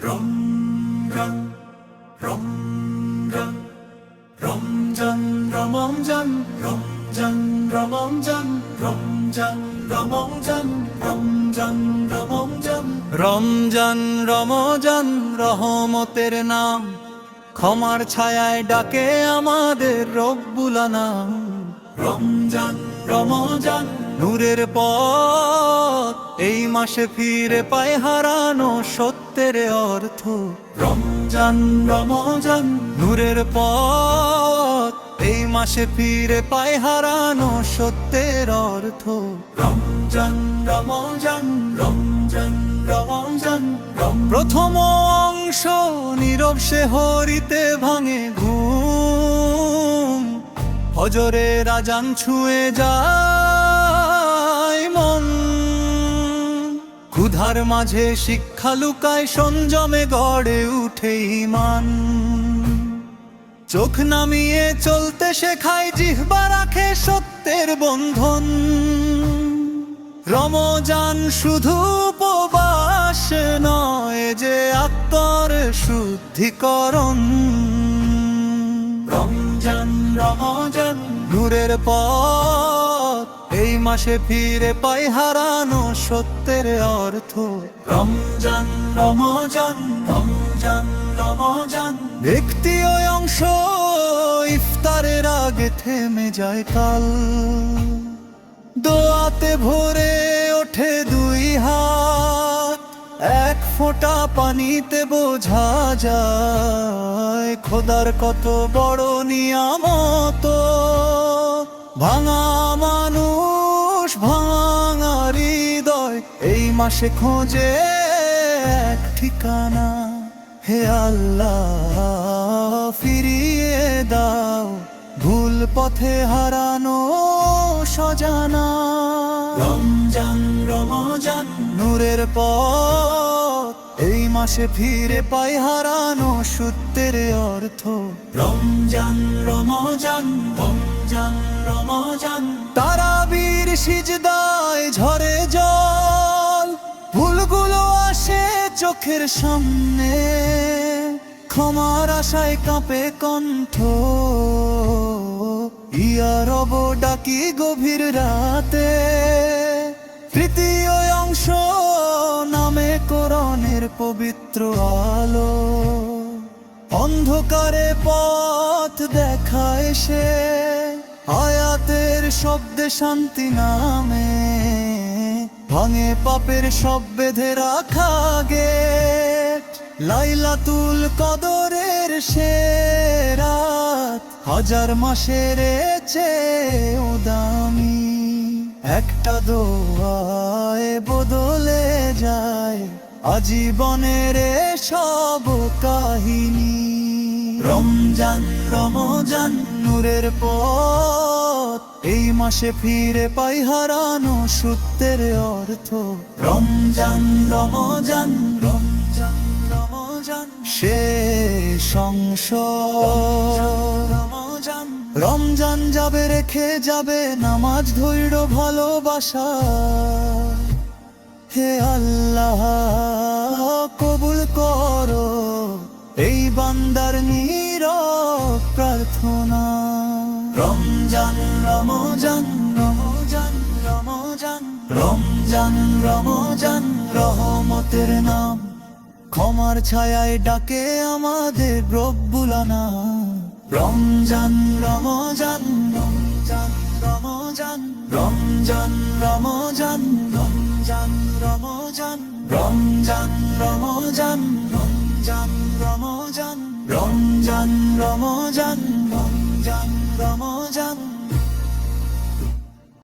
রমজান রমজান রমজান রমজান রমজান রমজান রমজান রমজান রমজান রমজান রমজান রমজান রহমতের নাম, ক্ষমার ছায়ায় ডাকে আমাদের রব্বুল আনাম। রমজান রমজান নূরের পথ, এই মাসে ফিরে পায় হারানো সত্যের অর্থ। রমজান রমজান নূরের পথ, এই মাসে ফিরে পায় হারানো সত্যের অর্থ। রমজান রমজান রমজান রমজান প্রথম অংশ নীরব সে হরিতে ভাঙে ঘুম, ফজরের আজান ছুঁয়ে যায় মন। ক্ষুধার মাঝে শিক্ষা লুকায়, সংযমে গড়ে উঠে ঈমান। চোখ নামিয়ে চলতে শেখায়, জিহ্বা রাখে সত্যের বন্ধন। রমজান শুধু উপবাস নয়, যে আত্মার শুদ্ধিকরণ। রমজান রমজান নূরের পথ, এই মাসে ফিরে পাই হারানো সত্যের অর্থ। রমজান রমজান রমজান রমজান ব্যক্তি ওই অংশ, ইফতারের আগে থেমে যায় কাল। দোয়াতে ভরে ওঠে দুই হাত, এক ফোঁটা পানিতে বোঝা যায় খোদার কত বড় নিয়ামত। ভাঙা মানুষ ভাঙা হৃদয়, এই মাসে খোঁজে এক ঠিকানা। হে আল্লাহ ফিরিয়ে দাও ভুল পথে হারানো সজানা। রমজান রমজান নূরের পথ, এই মাসে ফিরে পাই হারানো সত্যের অর্থ। রমজান রমজান রমজান রমজান তারাবীর সিজদায় ঝরে জল, ভুলগুলো আসে চোখের সামনে। ক্ষমার আশায় কাঁপে কণ্ঠ, ইয়া রব ডাকি গভীর রাতে। তৃতীয় অংশ নামে কোরআনের পবিত্র আলো, অন্ধকারে পথ দেখায় সে। আয়াতের শব্দে শান্তি নামে, ভাঙে পাপের সব বেঁধে রাখা গেট। লাইলাতুল কদরের সে রাত, হাজার মাসের চেয়েও দামি। একটা দোয়ায় বদলে যায় আজীবনের সব কাহিনী। রমজান রমজান নূরের পথ, এই মাসে ফিরে পাই হারানো সত্যের অর্থ। রমজান রমজান রমজান রমজান শেষ অংশ। রমজান রমজান যাবে রেখে যাবে নামাজ ধৈর্য ভালোবাসা। হে আল্লাহ কবুল করো এই বান্দার নীরব প্রার্থনা। রমজান রমজান রমজান রমজান রমজান রমজান রহমতের নাম, ক্ষমার ছায়ায় ডাকে আমাদের রব্বুল আনাম। রমজান রমজান রমজান রমজান রমজান রমজান রমজান রমজান রমজান রমজান রমজান রমজান রমজান রমজান রমজান রমজান